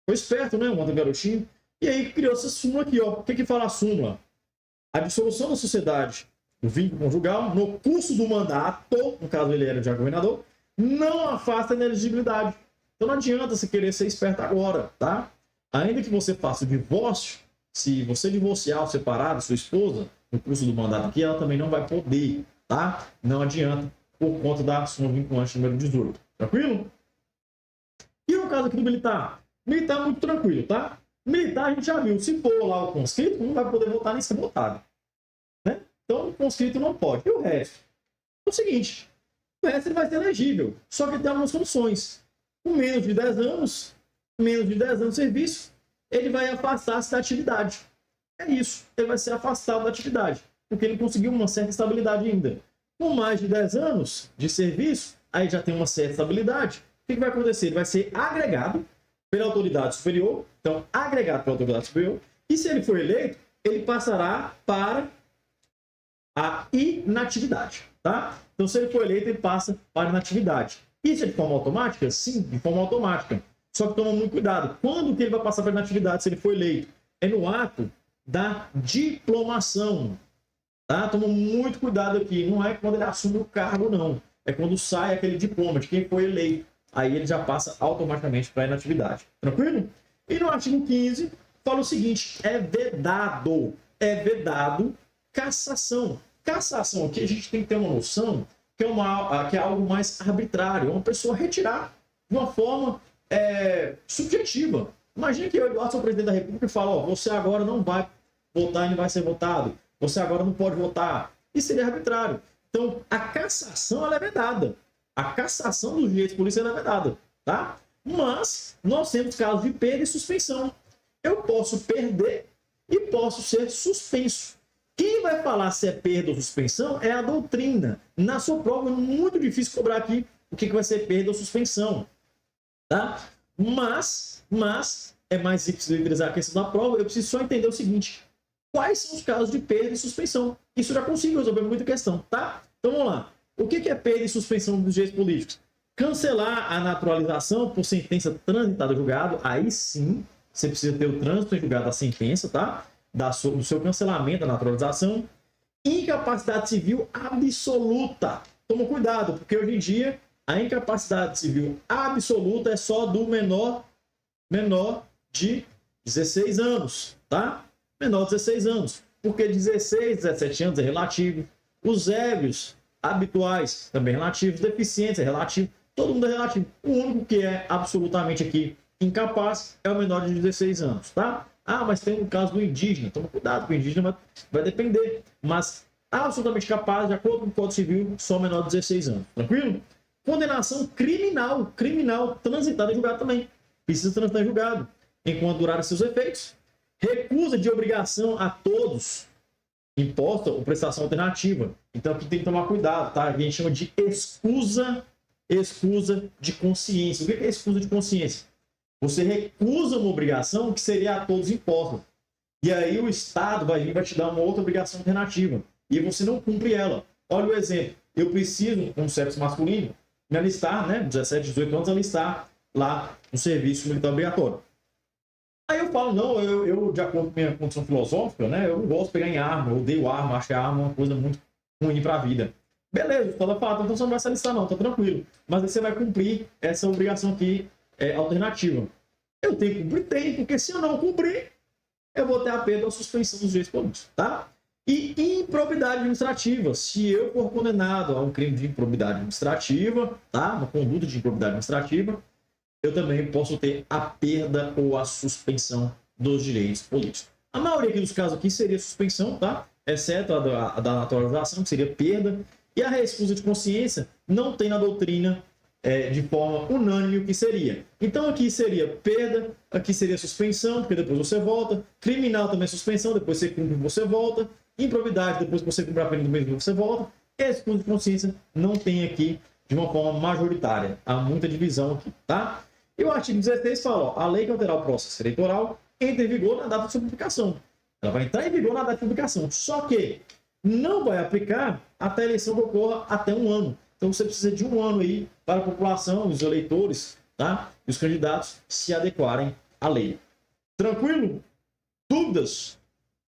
[SPEAKER 1] Foi esperto, né, o Antony Garotinho? E aí criou essa súmula aqui, ó. O que fala a súmula? A dissolução da sociedade do vínculo conjugal no curso do mandato, no caso ele era já governador, não afasta a inelegibilidade. Então não adianta você querer ser esperto agora, tá? Ainda que você faça o divórcio, se você divorciar ou separar da sua esposa, no curso do mandato aqui, ela também não vai poder, tá? Não adianta, por conta da súmula vinculante número 18. Tranquilo? E no caso aqui do militar? Militar é muito tranquilo, tá? Militar a gente já viu, se for lá o conscrito, não vai poder votar nem ser votado. Né? Então o conscrito não pode. E o resto? É o seguinte, o resto ele vai ser elegível, só que tem algumas condições. Com menos de 10 anos de serviço, ele vai afastar-se da atividade. É isso, ele vai ser afastado da atividade, porque ele conseguiu uma certa estabilidade ainda. Com mais de 10 anos de serviço, aí já tem uma certa estabilidade. O que vai acontecer? Ele vai ser agregado pela autoridade superior, então agregado pela autoridade superior, e se ele for eleito, ele passará para a inatividade, tá? Então se ele for eleito, ele passa para a inatividade. Isso é de forma automática? Sim, de forma automática. Só que toma muito cuidado. Quando que ele vai passar para a inatividade se ele for eleito? É no ato da diplomação, tá? Toma muito cuidado aqui. Não é quando ele assume o cargo, não. É quando sai aquele diploma de quem foi eleito. Aí ele já passa automaticamente para a inatividade. Tranquilo? E no artigo 15, fala o seguinte, é vedado cassação. Cassação aqui a gente tem que ter uma noção que é algo mais arbitrário, é uma pessoa retirar de uma forma subjetiva. Imagina que eu sou presidente da República e falo, você agora não vai votar e não vai ser votado, você agora não pode votar. Isso seria arbitrário. Então, a cassação ela é vedada. A cassação dos direitos políticos é vedada, tá? Mas nós temos casos de perda e suspensão. Eu posso perder e posso ser suspenso. Quem vai falar se é perda ou suspensão é a doutrina. Na sua prova é muito difícil cobrar aqui o que vai ser perda ou suspensão, tá? Mas é mais difícil utilizar a questão da prova. Eu preciso só entender o seguinte: quais são os casos de perda e suspensão? Isso já consigo resolver muita questão, tá? Então vamos lá. O que é perda e suspensão dos direitos políticos? Cancelar a naturalização por sentença transitada em julgado, aí sim, você precisa ter o trânsito em julgado da sentença, tá? Do seu cancelamento da naturalização. Incapacidade civil absoluta. Toma cuidado, porque hoje em dia a incapacidade civil absoluta é só do menor de 16 anos, tá? Menor de 16 anos. Porque 16, 17 anos é relativo. Os ébrios habituais também relativos, deficientes é relativo, todo mundo é relativo. O único que é absolutamente aqui incapaz é o menor de 16 anos, tá? Ah, mas tem o caso do indígena. Toma cuidado, porque o indígena vai depender. Mas absolutamente capaz, de acordo com o Código Civil, só menor de 16 anos. Tranquilo? Condenação criminal. Criminal transitada em julgado também. Precisa transitar em julgado. Enquanto durarem seus efeitos. Recusa de obrigação a todos imposta ou prestação alternativa. Então aqui tem que tomar cuidado, tá? A gente chama de escusa de consciência. O que é escusa de consciência? Você recusa uma obrigação que seria a todos imposta. E aí o Estado vai vir e vai te dar uma outra obrigação alternativa. E você não cumpre ela. Olha o exemplo. Eu preciso, como sexo masculino, me alistar, né? 17, 18 anos, alistar lá no serviço militar obrigatório. Aí eu falo, não, eu de acordo com a minha condição filosófica, né, eu não gosto de pegar em arma, eu odeio arma, acho que a arma é uma coisa muito ruim para a vida. Beleza, o Estado fala, então você não vai se alistar não, tá tranquilo. Mas aí você vai cumprir essa obrigação aqui alternativa. Eu tenho que cumprir? Tem, porque se eu não cumprir, eu vou ter a pena da suspensão dos direitos políticos, tá? E improbidade administrativa. Se eu for condenado a um crime de improbidade administrativa, tá? Uma conduta de improbidade administrativa, eu também posso ter a perda ou a suspensão dos direitos políticos. A maioria dos casos aqui seria suspensão, tá? Exceto a da naturalização, que seria perda. E a recusa de consciência não tem na doutrina de forma unânime o que seria. Então aqui seria perda, aqui seria suspensão, porque depois você volta. Criminal também é suspensão, depois você cumpre, você volta. Improbidade, depois que você cumpre a pena do mesmo, você volta. Recusa de consciência não tem aqui de uma forma majoritária. Há muita divisão aqui, tá? E o artigo 16 fala, ó, a lei que alterar o processo eleitoral entra em vigor na data de sua publicação. Ela vai entrar em vigor na data de publicação. Só que não vai aplicar até a eleição que ocorra até um ano. Então você precisa de um ano aí para a população, os eleitores, tá? E os candidatos se adequarem à lei. Tranquilo? Dúvidas?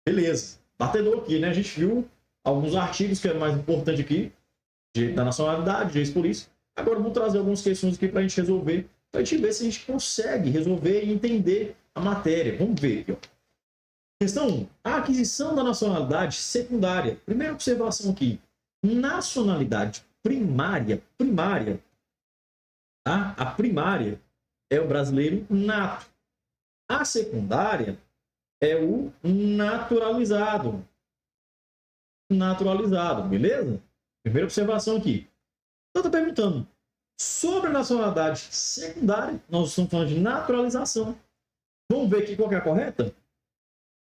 [SPEAKER 1] Beleza. Batedor aqui, né? A gente viu alguns artigos que é mais importante aqui, direito da nacionalidade, direito de polícia. Agora vamos trazer algumas questões aqui para a gente resolver, para a gente ver se a gente consegue resolver e entender a matéria. Vamos ver aqui, ó. Questão 1. A aquisição da nacionalidade secundária. Primeira observação aqui. Nacionalidade primária, tá? A primária é o brasileiro nato. A secundária é o naturalizado. Naturalizado, beleza? Primeira observação aqui. Então, estou perguntando. Sobre a nacionalidade secundária, nós estamos falando de naturalização. Vamos ver aqui qual que é a correta?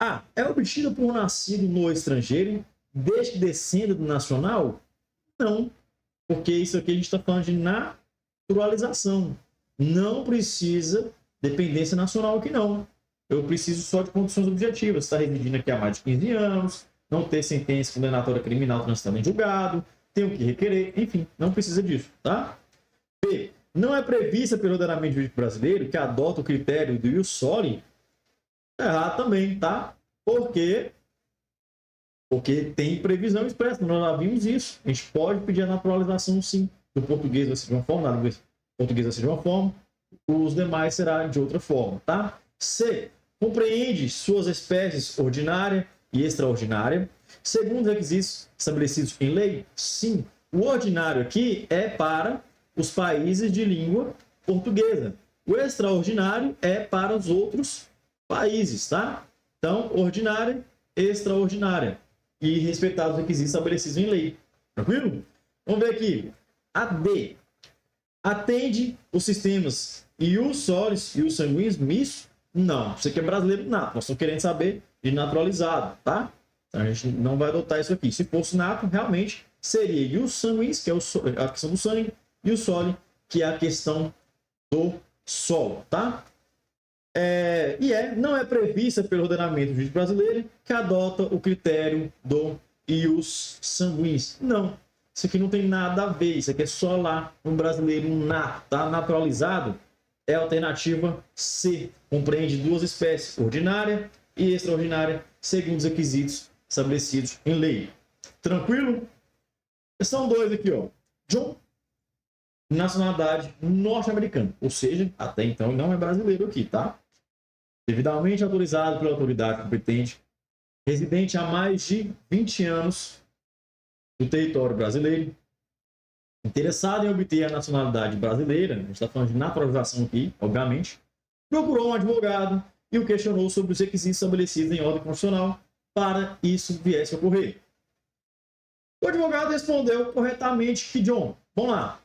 [SPEAKER 1] A. É obtida por nascido no estrangeiro, desde que descenda do nacional? Não. Porque isso aqui a gente está falando de naturalização. Não precisa dependência nacional aqui, não. Eu preciso só de condições objetivas. Está residindo aqui há mais de 15 anos, não ter sentença condenatória criminal transitando em julgado, tem o que requerer, enfim, não precisa disso, tá? B. Não é prevista pelo ordenamento jurídico brasileiro que adota o critério do ius soli? Tá errado também, tá? Por quê? Porque tem previsão expressa, nós já vimos isso. A gente pode pedir a naturalização, sim. Do português vai ser de uma forma, do português vai ser de uma forma, os demais será de outra forma, tá? C. Compreende suas espécies ordinária e extraordinária, segundo os requisitos estabelecidos em lei? Sim. O ordinário aqui é para os países de língua portuguesa. O extraordinário é para os outros países, tá? Então, ordinária, extraordinária. E respeitar os requisitos estabelecidos em lei. Tranquilo? Vamos ver aqui. A D. Atende os sistemas ius solis e ius sanguinis? Isso? Não. Isso aqui é brasileiro nato. Nós estamos querendo saber de naturalizado, tá? Então, a gente não vai adotar isso aqui. Se fosse nato, realmente seria ius sanguinis, que é a questão do sangue, e o soli, que é a questão do solo, tá? Não é prevista pelo ordenamento jurídico brasileiro que adota o critério do ius sanguinis. Não, isso aqui não tem nada a ver, isso aqui é só lá um brasileiro nato, tá? Naturalizado é a alternativa C, compreende duas espécies, ordinária e extraordinária, segundo os requisitos estabelecidos em lei. Tranquilo? Questão 2 aqui, ó. John, nacionalidade norte-americana, ou seja, até então não é brasileiro aqui, tá? Devidamente autorizado pela autoridade competente, residente há mais de 20 anos no território brasileiro, interessado em obter a nacionalidade brasileira, a gente está falando de naturalização aqui, obviamente, procurou um advogado e o questionou sobre os requisitos estabelecidos em ordem constitucional para isso viesse a ocorrer. O advogado respondeu corretamente que, John, vamos lá,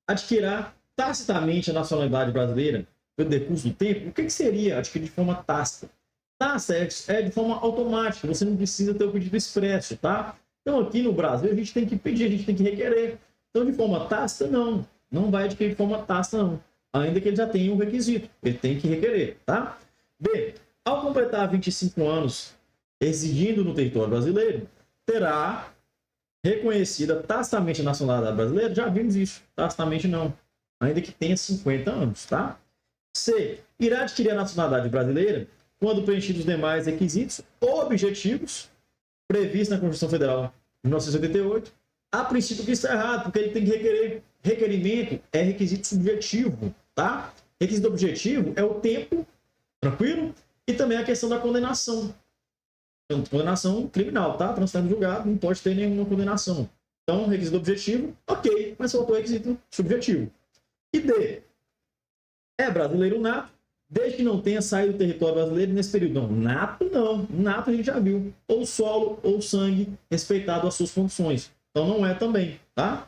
[SPEAKER 1] adquirirá tacitamente a nacionalidade brasileira pelo decurso do tempo. O que seria adquirir de forma tácita? Tácita é de forma automática, você não precisa ter o pedido expresso, tá? Então, aqui no Brasil, a gente tem que pedir, a gente tem que requerer. Então, de forma tácita, não vai adquirir de forma tácita, não. Ainda que ele já tenha um requisito, ele tem que requerer, tá? B, ao completar 25 anos residindo no território brasileiro, terá reconhecida tacitamente a nacionalidade brasileira. Já vimos isso, tacitamente não, ainda que tenha 50 anos, tá? C, irá adquirir a nacionalidade brasileira quando preenchidos os demais requisitos objetivos previstos na Constituição Federal de 1988. A princípio que isso está errado, porque ele tem que requerer. Requerimento é requisito subjetivo, tá? Requisito objetivo é o tempo, tranquilo? E também a questão da condenação. Então, condenação criminal, tá? Transitando julgado, não pode ter nenhuma condenação. Então, requisito objetivo, ok, mas faltou requisito subjetivo. E D, é brasileiro nato, desde que não tenha saído do território brasileiro nesse período. Não, nato a gente já viu. Ou solo ou sangue, respeitado as suas condições. Então não é também, tá?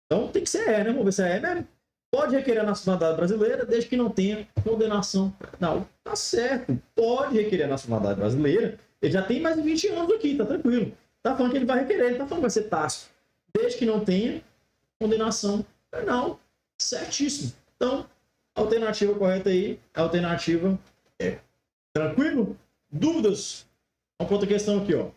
[SPEAKER 1] Então tem que ser né? Vamos ver se é mesmo. Pode requerer a nacionalidade brasileira desde que não tenha condenação penal. Tá certo, pode requerer a nacionalidade brasileira. Ele já tem mais de 20 anos aqui, tá tranquilo. Tá falando que ele vai requerer, ele tá falando que vai ser tácito. Desde que não tenha condenação penal. Certíssimo. Então, a alternativa correta aí, a alternativa é. Tranquilo? Dúvidas? Uma outra questão aqui, ó.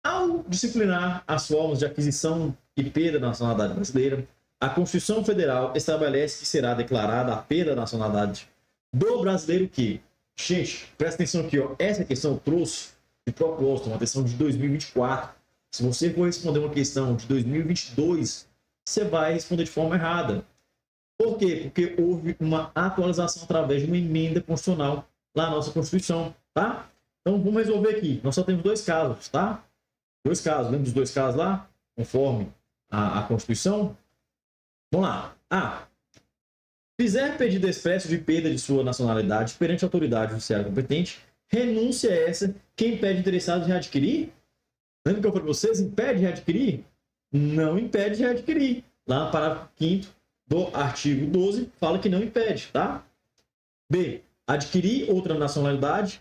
[SPEAKER 1] Ao disciplinar as formas de aquisição e perda da nacionalidade brasileira, a Constituição Federal estabelece que será declarada a perda da nacionalidade do brasileiro que... Gente, presta atenção aqui, ó. Essa questão eu trouxe de propósito, uma questão de 2024. Se você for responder uma questão de 2022, você vai responder de forma errada. Por quê? Porque houve uma atualização através de uma emenda constitucional lá na nossa Constituição, tá? Então, vamos resolver aqui. Nós só temos 2 casos, tá? 2 casos. Lembra dos 2 casos lá? Conforme a Constituição? Vamos lá. A. Fizer pedido expresso de perda de sua nacionalidade perante a autoridade judiciária competente, renúncia a essa que impede interessado de readquirir? Lembra que eu falei para vocês? Impede de readquirir? Não impede de readquirir. Lá no parágrafo 5º do artigo 12, fala que não impede, tá? B. Adquirir outra nacionalidade,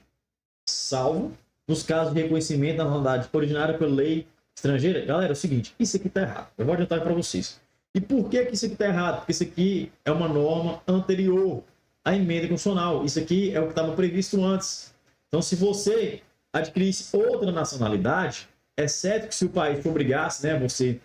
[SPEAKER 1] salvo nos casos de reconhecimento da nacionalidade originária pela lei estrangeira. Galera, é o seguinte, isso aqui tá errado. Eu vou adiantar para vocês. E por que isso aqui tá errado? Porque isso aqui é uma norma anterior à emenda constitucional. Isso aqui é o que estava previsto antes. Então, se você adquirisse outra nacionalidade, exceto que se o país obrigasse, né, você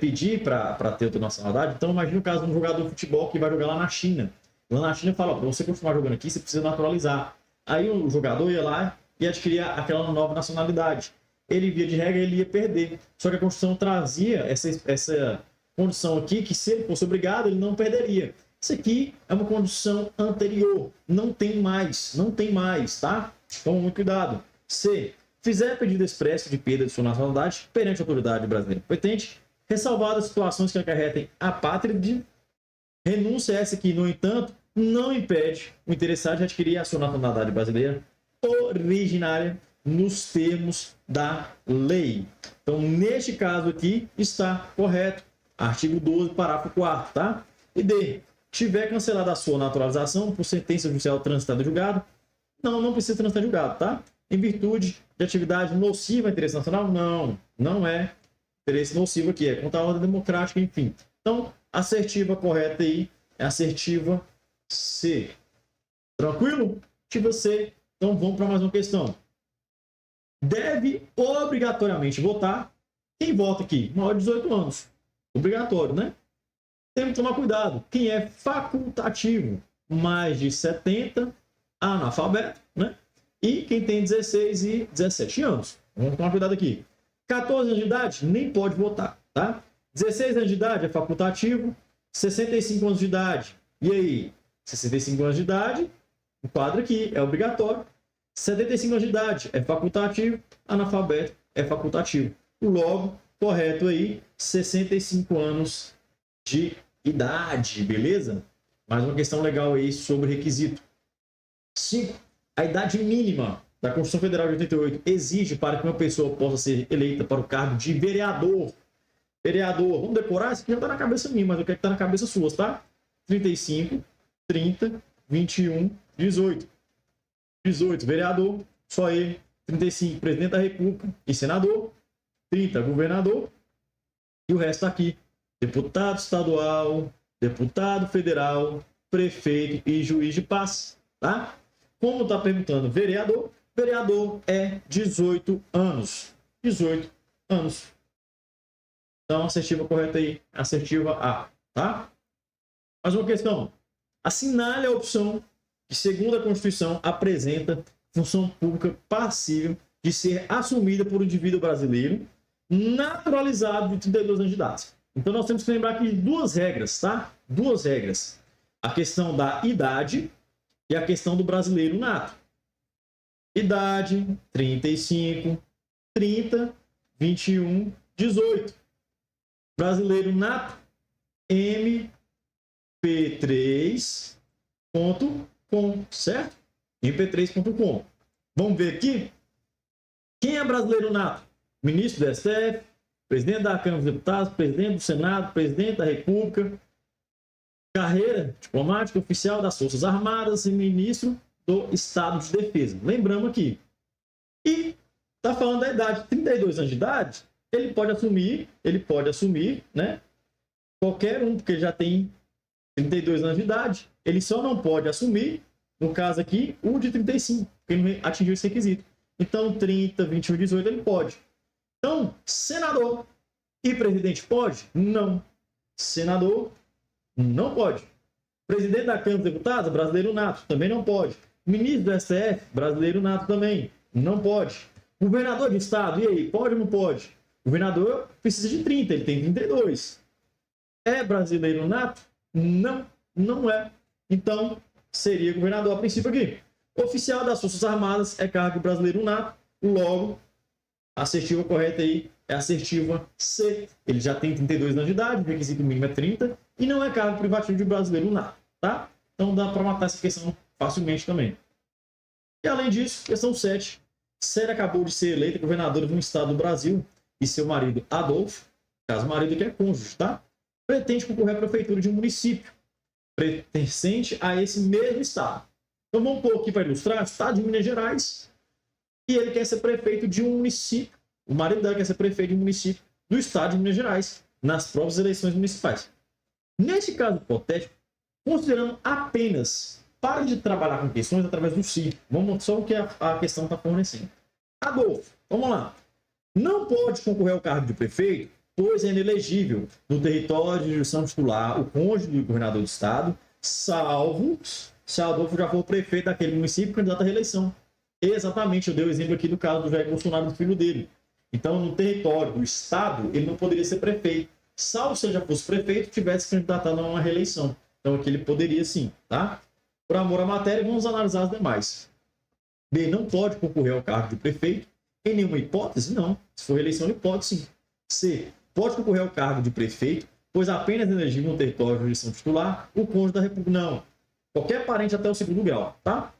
[SPEAKER 1] pedir para ter outra nacionalidade, então imagina o caso de um jogador de futebol que vai jogar lá na China. Lá na China fala, para você continuar jogando aqui, você precisa naturalizar. Aí o jogador ia lá e adquiria aquela nova nacionalidade. Ele, via de regra, ele ia perder. Só que a Constituição trazia essa condição aqui, que se ele fosse obrigado, ele não perderia. Isso aqui é uma condição anterior. Não tem mais, tá? Então, muito cuidado. C. Fizer pedido expresso de perda de sua nacionalidade perante a autoridade brasileira competente, ressalvadas situações que acarretem apátride, renúncia essa que, no entanto, não impede o interessado de adquirir a sua nacionalidade brasileira originária nos termos da lei. Então, neste caso aqui, está correto. Artigo 12, parágrafo 4º, tá? E D. Tiver cancelada a sua naturalização por sentença judicial transitada em julgado, não precisa transitar em julgado, tá? Em virtude de atividade nociva ao interesse nacional? Não é interesse nocivo aqui, é contra a ordem democrática, enfim. Então, assertiva correta aí é assertiva C. Tranquilo? Assertiva C. Então, vamos para mais uma questão. Deve obrigatoriamente votar quem vota aqui? Maior de 18 anos. Obrigatório, né? Temos que tomar cuidado. Quem é facultativo, mais de 70, analfabeto, né? E quem tem 16 e 17 anos. Vamos tomar cuidado aqui. 14 anos de idade, nem pode votar, tá? 16 anos de idade é facultativo. 65 anos de idade. E aí? 65 anos de idade, o quadro aqui é obrigatório. 75 anos de idade é facultativo. Analfabeto é facultativo. Logo, correto aí, 65 anos de idade, beleza? Mais uma questão legal aí sobre requisito. 5. A idade mínima da Constituição Federal de 88 exige para que uma pessoa possa ser eleita para o cargo de vereador. Vereador, vamos decorar? Isso aqui já está na cabeça minha, mas eu quero que está na cabeça sua, tá? 35, 30, 21, 18. 18, vereador, só ele. 35, presidente da República e senador. 30, governador. E o resto tá aqui. Deputado estadual, deputado federal, prefeito e juiz de paz, tá? Como está perguntando vereador, vereador é 18 anos. 18 anos. Então, assertiva correta aí, assertiva A, tá? Mais uma questão. Assinale a opção que, segundo a Constituição, apresenta função pública passível de ser assumida por um indivíduo brasileiro naturalizado de 32 anos de idade. Então, nós temos que lembrar aqui de duas regras, tá? Duas regras. A questão da idade e a questão do brasileiro nato. Idade, 35, 30, 21, 18. Brasileiro nato, mp3.com, certo? mp3.com. Vamos ver aqui. Quem é brasileiro nato? Ministro do STF, presidente da Câmara dos Deputados, presidente do Senado, presidente da República, carreira diplomática, oficial das Forças Armadas e ministro do Estado de Defesa. Lembramos aqui. E está falando da idade, 32 anos de idade, ele pode assumir, né? Qualquer um, porque ele já tem 32 anos de idade, ele só não pode assumir, no caso aqui, o de 35, porque ele não atingiu esse requisito. Então, 30, 21, 18, ele pode. Então, senador e presidente pode? Não. Senador não pode. Presidente da Câmara dos Deputados, brasileiro nato, também não pode. Ministro do STF, brasileiro nato também, não pode. Governador de estado, e aí, pode ou não pode? Governador precisa de 30, ele tem 32. É brasileiro nato? Não, não é. Então, seria governador a princípio aqui. Oficial das Forças Armadas é cargo brasileiro nato, logo, a assertiva correta aí é a assertiva C. Ele já tem 32 anos de idade, o requisito mínimo é 30, e não é cargo privativo de brasileiro nato, tá? Então dá para matar essa questão facilmente também. E além disso, questão 7. Célia acabou de ser eleita governadora de um estado do Brasil e seu marido Adolfo, caso o marido que é cônjuge, tá? Pretende concorrer à prefeitura de um município pertencente a esse mesmo estado. Então vamos pôr aqui para ilustrar, estado de Minas Gerais, e ele quer ser prefeito de um município, o marido dela quer ser prefeito de um município do estado de Minas Gerais, nas próprias eleições municipais. Nesse caso hipotético, considerando apenas, para de trabalhar com questões através do si, vamos só o que a questão está fornecendo. Adolfo, vamos lá. Não pode concorrer ao cargo de prefeito, pois é inelegível no território de jurisdição titular o cônjuge do governador do estado, salvo se Adolfo já for prefeito daquele município candidato à reeleição. Exatamente, eu dei o exemplo aqui do caso do Jair Bolsonaro, do filho dele. Então, no território do estado, ele não poderia ser prefeito, salvo se ele já fosse prefeito e tivesse candidatado a uma reeleição. Então, aqui ele poderia sim, tá? Por amor à matéria, vamos analisar as demais. B, não pode concorrer ao cargo de prefeito. Em nenhuma hipótese, não. Se for reeleição, ele pode sim. C, pode concorrer ao cargo de prefeito, pois apenas elegível no território de jurisdição titular o cônjuge da República. Não. Qualquer parente até o segundo grau, tá?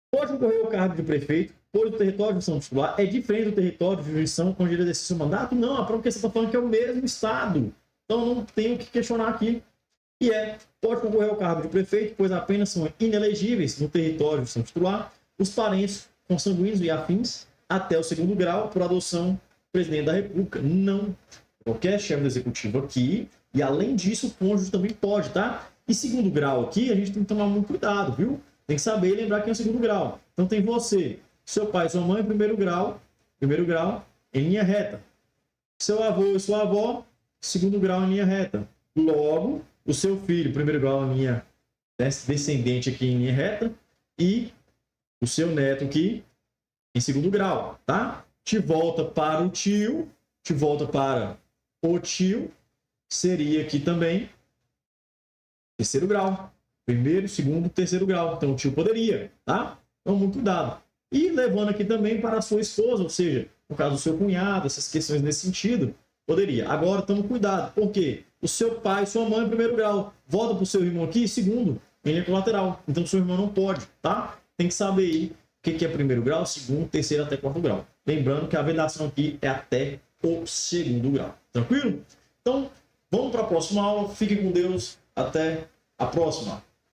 [SPEAKER 1] Pode concorrer ao cargo de prefeito, pois o território de jurisdição titular é diferente do território de jurisdição onde ele exerce seu mandato? Não, a própria questão está falando que é o mesmo estado. Então não tenho o que questionar aqui. E pode concorrer ao cargo de prefeito, pois apenas são inelegíveis no território de jurisdição titular os parentes consanguíneos e afins até o segundo grau por adoção do presidente da República. Não. Qualquer chefe do executivo aqui, e além disso, o cônjuge também pode, tá? E segundo grau aqui, a gente tem que tomar muito cuidado, viu? Tem que saber lembrar quem é o segundo grau. Então tem você, seu pai e sua mãe, primeiro grau em linha reta. Seu avô e sua avó, segundo grau em linha reta. Logo, o seu filho, primeiro grau em linha descendente aqui em linha reta, e o seu neto aqui em segundo grau, tá? Te volta para o tio, seria aqui também terceiro grau. Primeiro, segundo, terceiro grau. Então, o tio poderia, tá? Então, muito cuidado. E levando aqui também para a sua esposa, ou seja, no caso do seu cunhado, essas questões nesse sentido, poderia. Agora, tome cuidado. Por quê? O seu pai e sua mãe em primeiro grau. Volta para o seu irmão aqui, segundo, em linha colateral. Então, o seu irmão não pode, tá? tem que saber aí o que é primeiro grau, segundo, terceiro até quarto grau. Lembrando que a validação aqui é até o segundo grau. Tranquilo? Então, vamos para a próxima aula. Fiquem com Deus. Até a próxima.